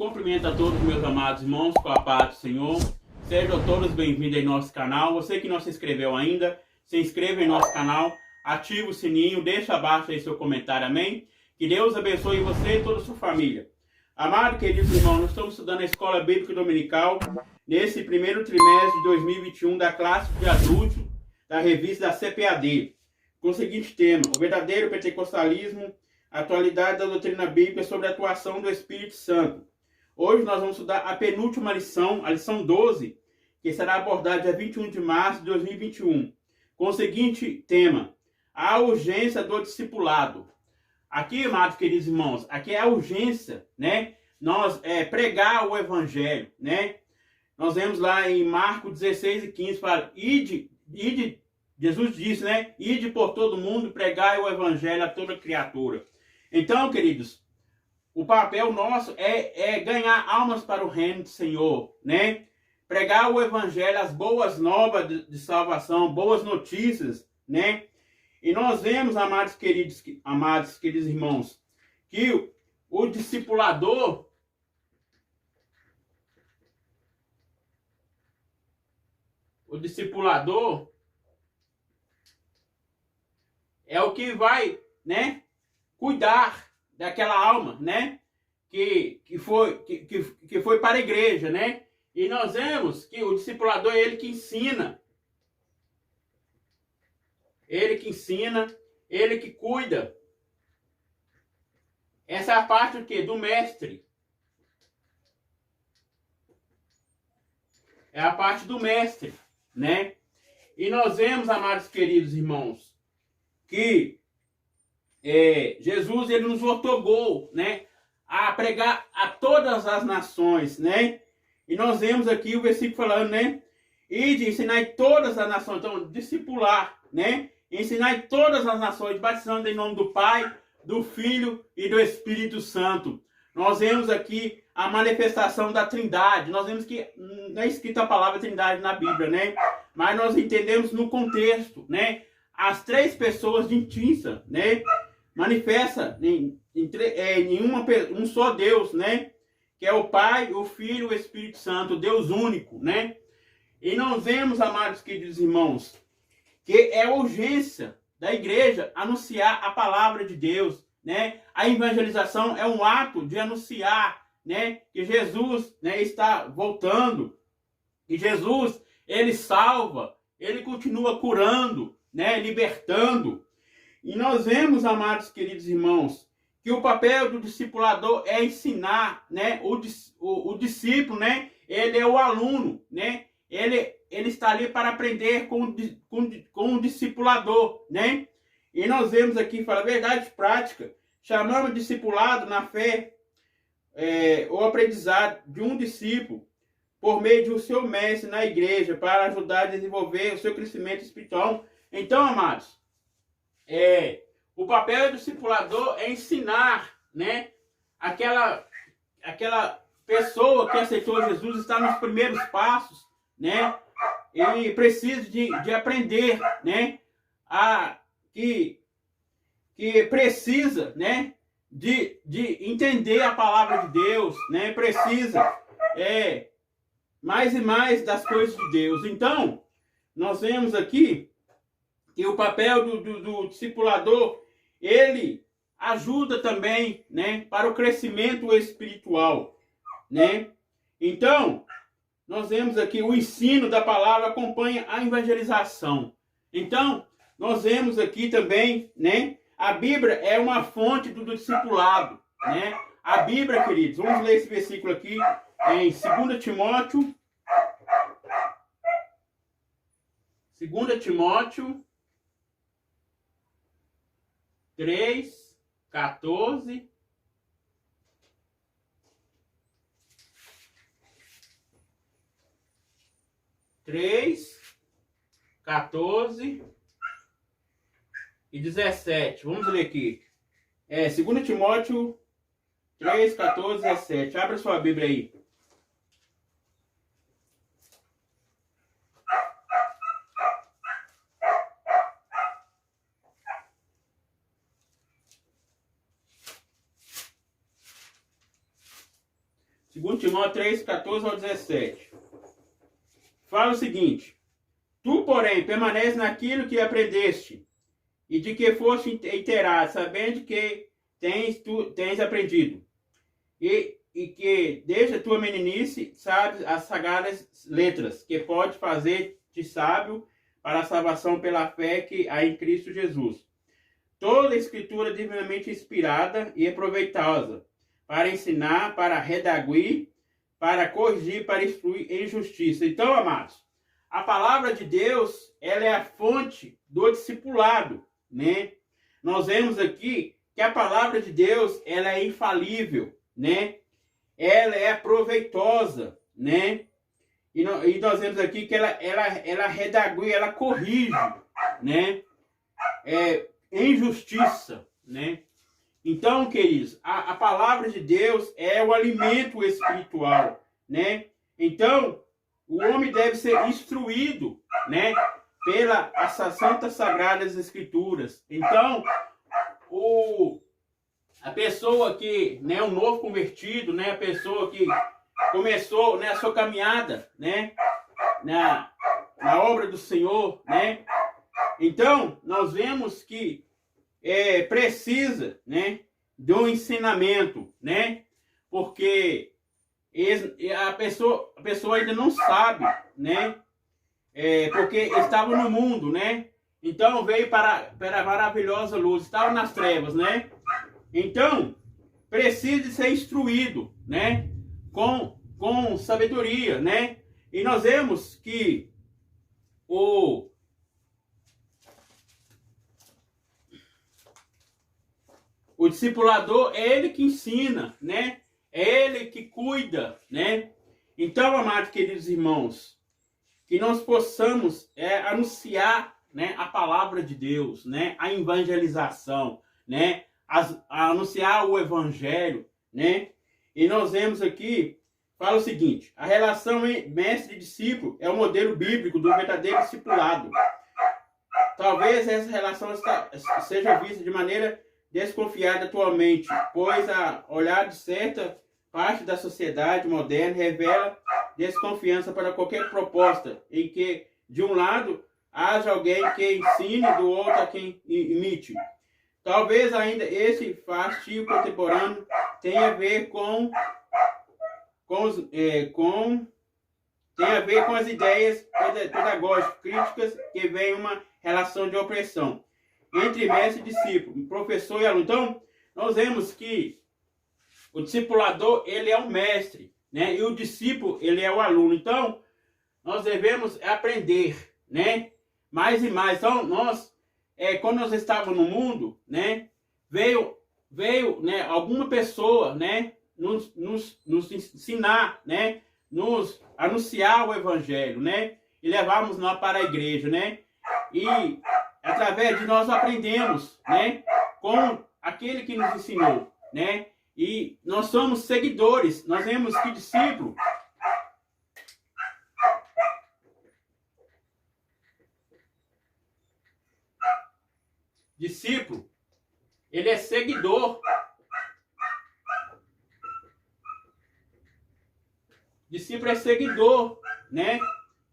cumprimento a todos meus amados irmãos com a paz do Senhor. Sejam todos bem-vindos em nosso canal. Você que não se inscreveu ainda, se inscreva em nosso canal, ative o sininho, deixa abaixo aí seu comentário, amém? Que Deus abençoe você e toda a sua família. Amado, queridos irmãos, nós estamos estudando a Escola Bíblica Dominical nesse primeiro trimestre de 2021 da classe de adulto da revista da CPAD, com o seguinte tema: o verdadeiro pentecostalismo, a atualidade da doutrina bíblica sobre a atuação do Espírito Santo. Hoje nós vamos estudar a penúltima lição, a lição 12, que será abordada dia 21 de março de 2021, com o seguinte tema: a urgência do discipulado. Aqui, amados queridos irmãos, aqui é a urgência, né? Nós pregar o evangelho, né? Nós vemos lá em Marcos 16 e 15, fala, ide, Jesus disse, né? Ide por todo mundo, pregai o evangelho a toda criatura. Então, queridos, o papel nosso é ganhar almas para o reino do Senhor, né? Pregar o evangelho, as boas novas de salvação, boas notícias, né? E nós vemos, amados queridos irmãos, que o discipulador é o que vai, né, cuidar daquela alma, né, que foi para a igreja, né? E nós vemos que o discipulador é ele que ensina, ele que cuida. Essa é a parte do quê? Do mestre. É a parte do mestre, né? E nós vemos, amados queridos irmãos, que Jesus, ele nos otorgou, né, a pregar a todas as nações, né? E nós vemos aqui o versículo falando, né? E de ensinar todas as nações, então, discipular, né? Ensinar todas as nações, batizando em nome do Pai, do Filho e do Espírito Santo. Nós vemos aqui a manifestação da Trindade. Nós vemos que não é escrita a palavra Trindade na Bíblia, né? Mas nós entendemos no contexto, né? As três pessoas distintas, né? Manifesta em um só Deus, né? Que é o Pai, o Filho e o Espírito Santo, Deus único, né? E nós vemos, amados queridos irmãos, que é a urgência da igreja anunciar a palavra de Deus, né? A evangelização é um ato de anunciar, né, que Jesus, né, está voltando, que Jesus, ele salva, ele continua curando, né, libertando. E nós vemos, amados queridos irmãos, que o papel do discipulador é ensinar, né, o discípulo, né, ele é o aluno, né, ele está ali para aprender com o discipulador, né? E nós vemos aqui, fala, verdade prática, chamamos o discipulado na fé, o aprendizado de um discípulo, por meio do seu mestre na igreja, para ajudar a desenvolver o seu crescimento espiritual. Então, amados, o papel do discipulador é ensinar, né, aquela pessoa que aceitou Jesus, está nos primeiros passos, né? Ele precisa de aprender, né? Que precisa, né? De entender a palavra de Deus, né? Precisa mais e mais das coisas de Deus. Então, nós vemos aqui que o papel do discipulador, ele ajuda também, né? Para o crescimento espiritual, né? Então, nós vemos aqui o ensino da palavra acompanha a evangelização. Então, nós vemos aqui também, né? A Bíblia é uma fonte do discipulado, né? A Bíblia, queridos, vamos ler esse versículo aqui em 2 Timóteo. 2 Timóteo 3, 14. 3, 14 e 17. Vamos ler aqui. 2 Timóteo 3, 14 e 17. Abra sua Bíblia aí. 2 Timóteo 3, 14 ao 17. Fala o seguinte: tu, porém, permanece naquilo que aprendeste, e de que foste inteirado, sabendo que tens aprendido, e que desde a tua meninice sabes as sagradas letras, que pode fazer-te sábio para a salvação pela fé que há em Cristo Jesus. Toda a escritura é divinamente inspirada e é proveitosa para ensinar, para redaguir, para corrigir, para instruir em justiça. Então, amados, a palavra de Deus, ela é a fonte do discipulado, né? Nós vemos aqui que a palavra de Deus, ela é infalível, né? Ela é proveitosa, né? E nós vemos aqui que ela redague, ela corrige, né? Em justiça, né? Então, queridos, a palavra de Deus é o alimento espiritual, né? Então, o homem deve ser instruído, né? Essas santas sagradas escrituras. Então, a pessoa que, né, um novo convertido, né, a pessoa que começou, né, a sua caminhada, né, na obra do Senhor, né? Então, nós vemos que precisa, né, do ensinamento, né? Porque a pessoa ainda não sabe, né? Porque estava no mundo, né? Então veio para a maravilhosa luz, estava nas trevas, né? Então precisa ser instruído, né? Com sabedoria, né? E nós vemos que o discipulador é ele que ensina, né? É ele que cuida, né? Então, amados queridos irmãos, que nós possamos anunciar, né, a palavra de Deus, né? A evangelização, né? A anunciar o evangelho, né? E nós vemos aqui, fala o seguinte: a relação mestre e discípulo é o modelo bíblico do verdadeiro discipulado. Talvez essa relação seja vista de maneira desconfiada atualmente, pois a olhar de certa parte da sociedade moderna revela desconfiança para qualquer proposta em que, de um lado, haja alguém que ensine, do outro a quem imite. Talvez ainda esse fastio contemporâneo tenha a ver com as ideias pedagógicas críticas que vem uma relação de opressão entre mestre e discípulo, professor e aluno. Então, nós vemos que o discipulador, ele é o mestre, né? E o discípulo, ele é o aluno. Então, nós devemos aprender, né? Mais e mais. Então, quando nós estávamos no mundo, né? Veio, né? Alguma pessoa, né? Nos ensinar, né? Nos anunciar o evangelho, né? E levarmos nós para a igreja, né? E através de nós aprendemos, né? Com aquele que nos ensinou, né? E nós somos seguidores. Nós vemos que discípulo, ele é seguidor. Discípulo é seguidor, né?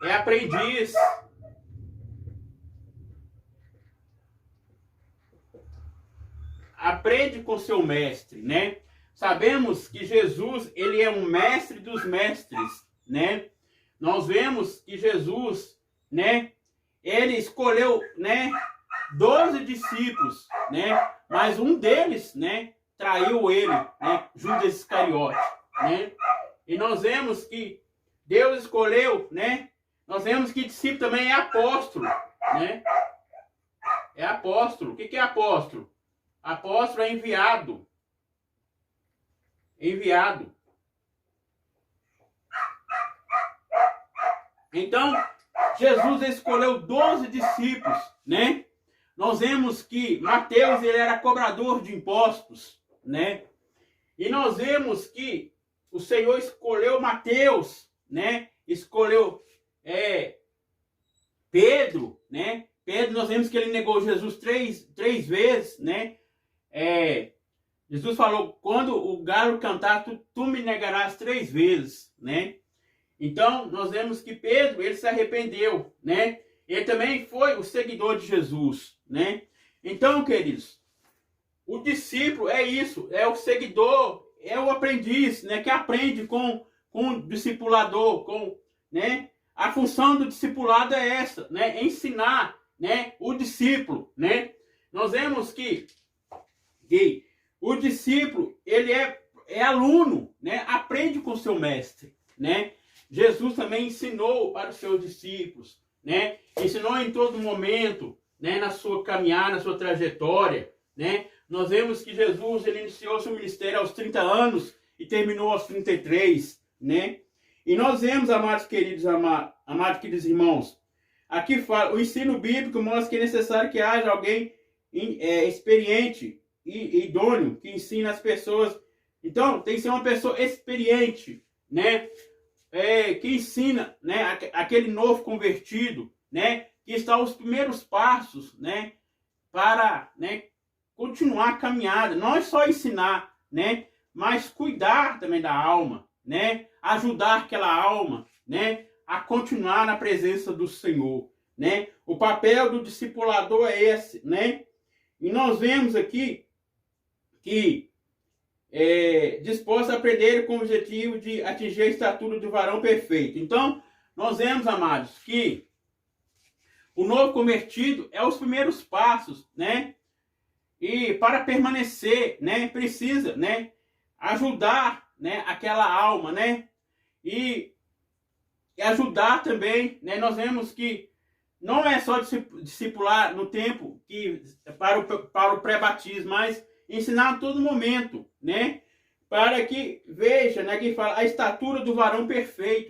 É aprendiz. Aprende com seu mestre, né? Sabemos que Jesus, ele é um mestre dos mestres, né? Nós vemos que Jesus, né? Ele escolheu, né? 12 discípulos, né? Mas um deles, né? Traiu ele, né? Judas Iscariote, né? E nós vemos que Deus escolheu, né? Nós vemos que discípulo também é apóstolo, né? É apóstolo. O que é apóstolo? Apóstolo é enviado. Enviado. Então, Jesus escolheu 12 discípulos, né? Nós vemos que Mateus, ele era cobrador de impostos, né? E nós vemos que o Senhor escolheu Mateus, né? Escolheu Pedro, né? Pedro, nós vemos que ele negou Jesus três vezes, né? Jesus falou, quando o galo cantar, tu me negarás 3 vezes, né? Então, nós vemos que Pedro, ele se arrependeu, né? Ele também foi o seguidor de Jesus, né? Então, queridos, o discípulo é isso, é o seguidor, é o aprendiz, né? Que aprende com o discipulador, né? A função do discipulado é essa, né? Ensinar, né? O discípulo, né? Nós vemos que o discípulo, ele é aluno, né? Aprende com seu mestre, né? Jesus também ensinou para os seus discípulos, né? Ensinou em todo momento, né? Na sua caminhada, na sua trajetória, né? Nós vemos que Jesus, ele iniciou seu ministério aos 30 anos e terminou aos 33, né? E nós vemos, amados queridos irmãos, aqui fala, o ensino bíblico mostra que é necessário que haja alguém experiente e idôneo que ensina as pessoas. Então, tem que ser uma pessoa experiente, né? Que ensina, né? Aquele novo convertido, né? Que está aos primeiros passos, né? Para, né? Continuar a caminhada. Não é só ensinar, né? Mas cuidar também da alma, né? Ajudar aquela alma, né? A continuar na presença do Senhor, né? O papel do discipulador é esse, né? E nós vemos aqui que disposto a aprender com o objetivo de atingir a estatura do varão perfeito. Então, nós vemos, amados, que o novo convertido é os primeiros passos, né? E para permanecer, né, precisa, né, ajudar, né, aquela alma, né? E ajudar também, né? Nós vemos que não é só discipular no tempo que para o pré-batismo, mas ensinar a todo momento, né? Para que veja, né, que fala a estatura do varão perfeito.